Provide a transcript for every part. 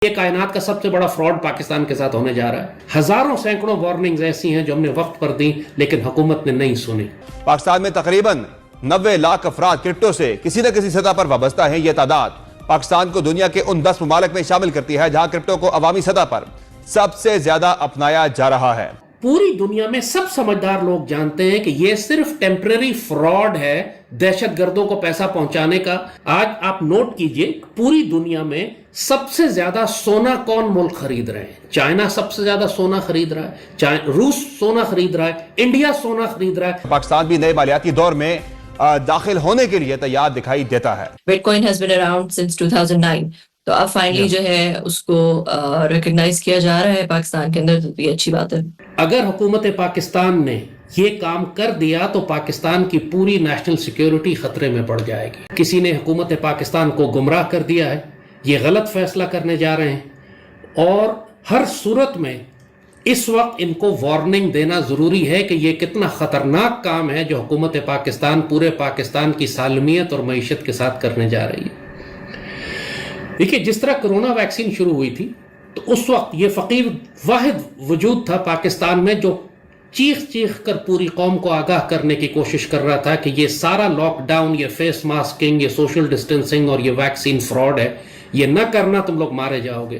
یہ کائنات کا سب سے بڑا فراڈ پاکستان کے ساتھ ہونے جا رہا ہے. ہزاروں سینکڑوں وارننگز ایسی ہیں جو ہم نے وقت پر دی لیکن حکومت نے نہیں سنی. پاکستان میں تقریباً 90 لاکھ افراد کرپٹو سے کسی نہ کسی سطح پر وابستہ ہیں. یہ تعداد پاکستان کو دنیا کے ان 10 ممالک میں شامل کرتی ہے جہاں کرپٹو کو عوامی سطح پر سب سے زیادہ اپنایا جا رہا ہے. پوری دنیا میں سب سمجھدار لوگ جانتے ہیں کہ یہ صرف ٹیمپرری فراڈ ہے دہشت گردوں کو پیسہ پہنچانے کا. آج آپ نوٹ کیجئے پوری دنیا میں سب سے زیادہ سونا کون ملک خرید رہے ہیں؟ چائنا سب سے زیادہ سونا خرید رہا ہے, روس سونا خرید رہا ہے, انڈیا سونا خرید رہا ہے. پاکستان بھی نئے مالیاتی دور میں داخل ہونے کے لیے تیار دکھائی دیتا ہے. But coin has been around since 2009 تو اب فائنلی جو ہے اس کو ریکگنائز کیا جا رہا ہے پاکستان کے اندر, تو یہ اچھی بات ہے. اگر حکومت پاکستان نے یہ کام کر دیا تو پاکستان کی پوری نیشنل سیکیورٹی خطرے میں پڑ جائے گی. کسی نے حکومت پاکستان کو گمراہ کر دیا ہے, یہ غلط فیصلہ کرنے جا رہے ہیں اور ہر صورت میں اس وقت ان کو وارننگ دینا ضروری ہے کہ یہ کتنا خطرناک کام ہے جو حکومت پاکستان پورے پاکستان کی سالمیت اور معیشت کے ساتھ کرنے جا رہی ہے. دیکھیے جس طرح کرونا ویکسین شروع ہوئی تھی تو اس وقت یہ فقیر واحد وجود تھا پاکستان میں جو چیخ چیخ کر پوری قوم کو آگاہ کرنے کی کوشش کر رہا تھا کہ یہ سارا لاک ڈاؤن, یہ فیس ماسکنگ, یہ سوشل ڈسٹینسنگ اور یہ ویکسین فراڈ ہے, یہ نہ کرنا تم لوگ مارے جاؤ گے.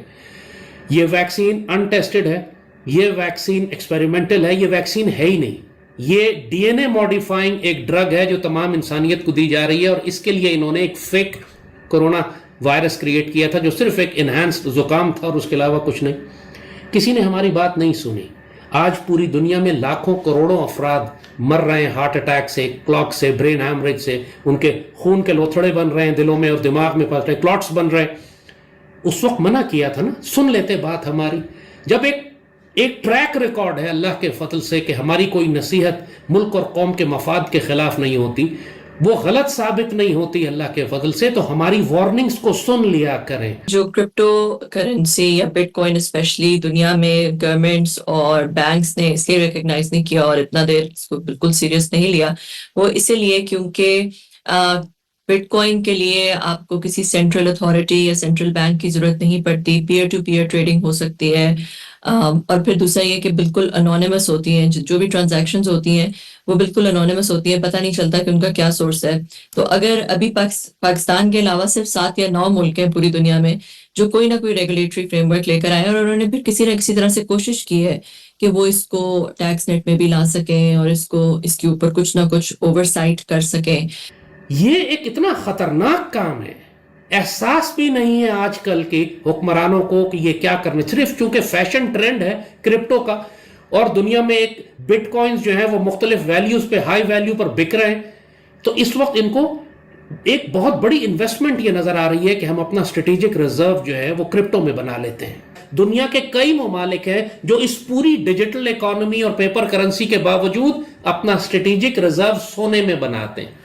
یہ ویکسین ان ٹیسٹڈ ہے, یہ ویکسین ایکسپیریمنٹل ہے, یہ ویکسین ہے ہی نہیں. یہ ڈی این اے ماڈیفائنگ ایک ڈرگ ہے جو تمام انسانیت کو دی جا رہی ہے اور اس کے لیے انہوں نے ایک فیک کرونا وائرس کریٹ کیا تھا جو صرف ایک انہینسڈ زکام تھا اور اس کے علاوہ کچھ نہیں. کسی نے ہماری بات نہیں سنی. آج پوری دنیا میں لاکھوں کروڑوں افراد مر رہے ہیں ہارٹ اٹیک سے, کلاک سے, برین ہیمریج سے, ان کے خون کے لوتھڑے بن رہے ہیں دلوں میں اور دماغ میں پھنس رہے ہیں, کلاٹس بن رہے ہیں. اس وقت منع کیا تھا نا, سن لیتے بات ہماری. جب ایک ٹریک ریکارڈ ہے اللہ کے فضل سے کہ ہماری کوئی نصیحت ملک اور قوم کے مفاد کے خلاف نہیں ہوتی, وہ غلط ثابت نہیں ہوتی اللہ کے فضل سے, تو ہماری وارننگز کو سن لیا کریں. جو کرپٹو کرنسی یا بٹ کوائن اسپیشلی دنیا میں گورنمنٹس اور بینکس نے اس لیے ریکگنائز نہیں کیا اور اتنا دیر اس کو بالکل سیریس نہیں لیا, وہ اسی لیے کیونکہ بٹ کوائن کے لیے آپ کو کسی سینٹرل اتھارٹی یا سینٹرل بینک کی ضرورت نہیں پڑتی, پیئر ٹو پیئر ٹریڈنگ ہو سکتی ہے, اور پھر دوسرا یہ کہ بالکل انونیمس ہوتی ہیں, جو بھی ٹرانزیکشنز ہوتی ہیں وہ بالکل انونیمس ہوتی ہیں, پتہ نہیں چلتا کہ ان کا کیا سورس ہے. تو اگر ابھی پاکستان کے علاوہ صرف 7 یا 9 ملک ہیں پوری دنیا میں جو کوئی نہ کوئی ریگولیٹری فریم ورک لے کر آئے اور انہوں نے پھر کسی نہ کسی طرح سے کوشش کی ہے کہ وہ اس کو ٹیکس نیٹ میں بھی لا سکیں اور اس کے اوپر کچھ نہ کچھ اوور سائٹ کر سکیں. یہ ایک اتنا خطرناک کام ہے, احساس بھی نہیں ہے آج کل کے حکمرانوں کو کہ یہ کیا کرنا. صرف چونکہ فیشن ٹرینڈ ہے کرپٹو کا اور دنیا میں ایک بٹ کوائنز جو ہیں وہ مختلف ویلیوز پہ ہائی ویلیو پر بک رہے ہیں, تو اس وقت ان کو ایک بہت بڑی انویسٹمنٹ یہ نظر آ رہی ہے کہ ہم اپنا اسٹریٹجک ریزرو جو ہے وہ کرپٹو میں بنا لیتے ہیں. دنیا کے کئی ممالک ہیں جو اس پوری ڈیجیٹل اکانومی اور پیپر کرنسی کے باوجود اپنا اسٹریٹجک ریزرو سونے میں بناتے ہیں.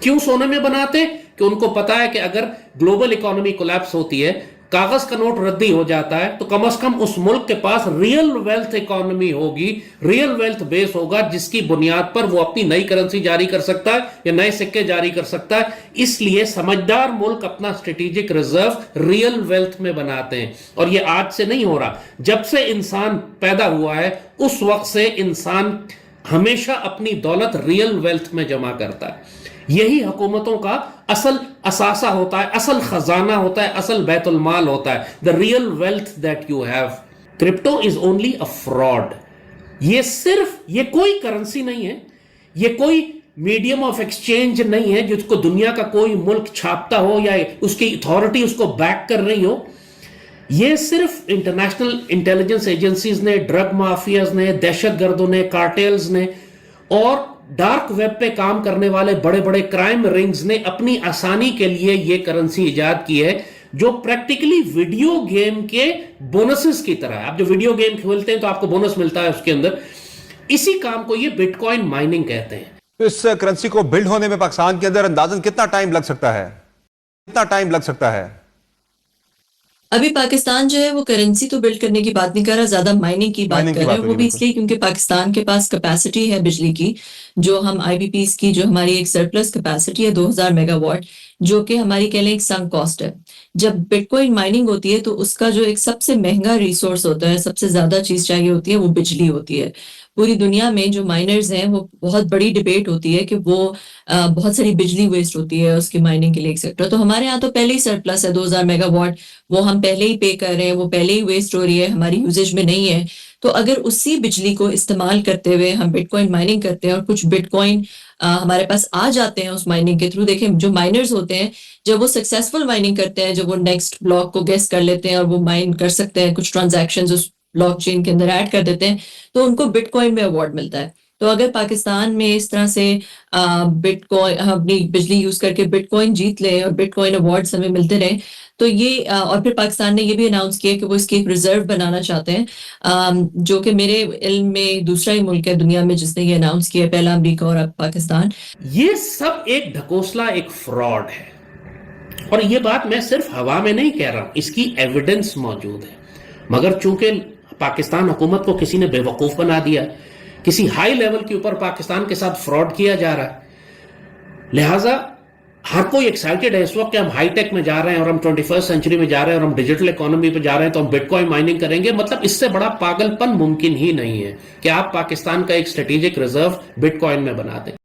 کیوں سونے میں بناتے ہیں؟ کہ ان کو پتا ہے کہ اگر گلوبل اکانومی کولیپس ہوتی ہے, کاغذ کا نوٹ ردی ہو جاتا ہے, تو کم از کم اس ملک کے پاس ریئل ویلتھ اکانومی ہوگی, ریئل ویلتھ بیس ہوگا جس کی بنیاد پر وہ اپنی نئی کرنسی جاری کر سکتا ہے یا نئے سکے جاری کر سکتا ہے. اس لیے سمجھدار ملک اپنا اسٹریٹجک ریزرو ریئل ویلتھ میں بناتے ہیں, اور یہ آج سے نہیں ہو رہا. جب سے انسان پیدا ہوا ہے اس وقت سے انسان ہمیشہ اپنی دولت ریئل ویلتھ میں جمع کرتا ہے. یہی حکومتوں کا اصل اثاثہ ہوتا ہے, اصل خزانہ ہوتا ہے, اصل بیت المال ہوتا ہے. the real wealth that you have. Crypto is only a fraud. یہ کوئی کرنسی نہیں ہے, یہ کوئی میڈیم آف ایکسچینج نہیں ہے جس کو دنیا کا کوئی ملک چھاپتا ہو یا اس کی اتھارٹی اس کو بیک کر رہی ہو. یہ صرف انٹرنیشنل انٹیلیجنس ایجنسیز نے, ڈرگ مافیاز نے, دہشت گردوں نے, کارٹیلز نے اور ڈارک ویب پہ کام کرنے والے بڑے بڑے کرائم رنگز نے اپنی آسانی کے لیے یہ کرنسی ایجاد کی ہے جو پریکٹیکلی ویڈیو گیم کے بونسز کی طرح ہے. آپ جو ویڈیو گیم کھیلتے ہیں تو آپ کو بونس ملتا ہے اس کے اندر, اسی کام کو یہ بٹ کوائن مائننگ کہتے ہیں. اس کرنسی کو بلڈ ہونے میں پاکستان کے اندر اندازاً کتنا ٹائم لگ سکتا ہے؟ ابھی پاکستان جو ہے وہ کرنسی تو بلڈ کرنے کی بات نہیں کر رہا, زیادہ مائننگ کی بات Mining کی کر رہا بات ہے. ہو وہ رہی بھی ہے، اس لیے کیونکہ پاکستان کے پاس کیپیسٹی ہے بجلی کی, جو ہم آئی بی پیز کی جو ہماری ایک سرپلس کیپیسٹی ہے 2000 میگا واٹ, جو کہ ہماری کہہ لیں ایک سنک کاسٹ ہے. جب بٹ کوائن مائننگ ہوتی ہے تو اس کا جو ایک سب سے مہنگا ریسورس ہوتا ہے, سب سے زیادہ چیز چاہیے ہوتی ہے, وہ بجلی ہوتی ہے. پوری دنیا میں جو مائنرز ہیں وہ بہت بڑی ڈبیٹ ہوتی ہے کہ وہ بہت ساری بجلی ویسٹ ہوتی ہے اس کی مائننگ کے لیے ایکسیکٹرا. تو ہمارے یہاں تو پہلے ہی سرپلس ہے 2000 میگا واٹ, وہ ہم پہلے ہی پے کر رہے ہیں, وہ پہلے ہی ویسٹ ہو رہی ہے, ہماری یوزیج میں نہیں ہے. تو اگر اسی بجلی کو استعمال کرتے ہوئے ہم بٹ کوائن مائننگ کرتے ہیں اور کچھ بٹ کوائن ہمارے پاس آ جاتے ہیں اس مائننگ کے تھرو. دیکھیں جو مائنرز ہوتے ہیں جب وہ سکسیسفل مائننگ کرتے ہیں, جب وہ نیکسٹ بلاک کو گیس کر لیتے ہیں اور وہ مائن کر سکتے ہیں, کچھ ٹرانزیکشنز اس بلاک چین کے اندر ایڈ کر دیتے ہیں, تو ان کو بٹ کوائن میں ایوارڈ ملتا ہے. تو اگر پاکستان میں اس طرح سے بٹ کوائن اپنی بجلی یوز کر کے بٹ کوائن جیت لیں اور بٹ کوائن ایوارڈز ہمیں ملتے رہیں, تو یہ اور پھر پاکستان نے یہ بھی اناؤنس کیا کہ وہ اس کی ایک ریزرو بنانا چاہتے ہیں, جو کہ میرے علم میں دوسرا ہی ملک ہے دنیا میں جس نے یہ اناؤنس کیا, پہلا امریکہ اور اب پاکستان. یہ سب ایک ڈھکوسلا, ایک فراڈ ہے. اور یہ بات میں صرف ہوا میں نہیں کہہ رہا ہوں, اس کی ایویڈنس موجود ہے. مگر چونکہ پاکستان حکومت کو کسی نے بے وقوف بنا دیا, کسی ہائی لیول کے اوپر پاکستان کے ساتھ فراڈ کیا جا رہا ہے, لہٰذا ہر کوئی ایکسائٹیڈ ہے اس وقت کہ ہم ہائی ٹیک میں جا رہے ہیں اور ہم 21 سینچری میں جا رہے ہیں اور ہم ڈیجیٹل اکانومی پہ جا رہے ہیں تو ہم بٹ کوائن مائننگ کریں گے. مطلب اس سے بڑا پاگل پن ممکن ہی نہیں ہے کہ آپ پاکستان کا ایک اسٹریٹجک ریزرو بٹ کوائن میں بنا دیں.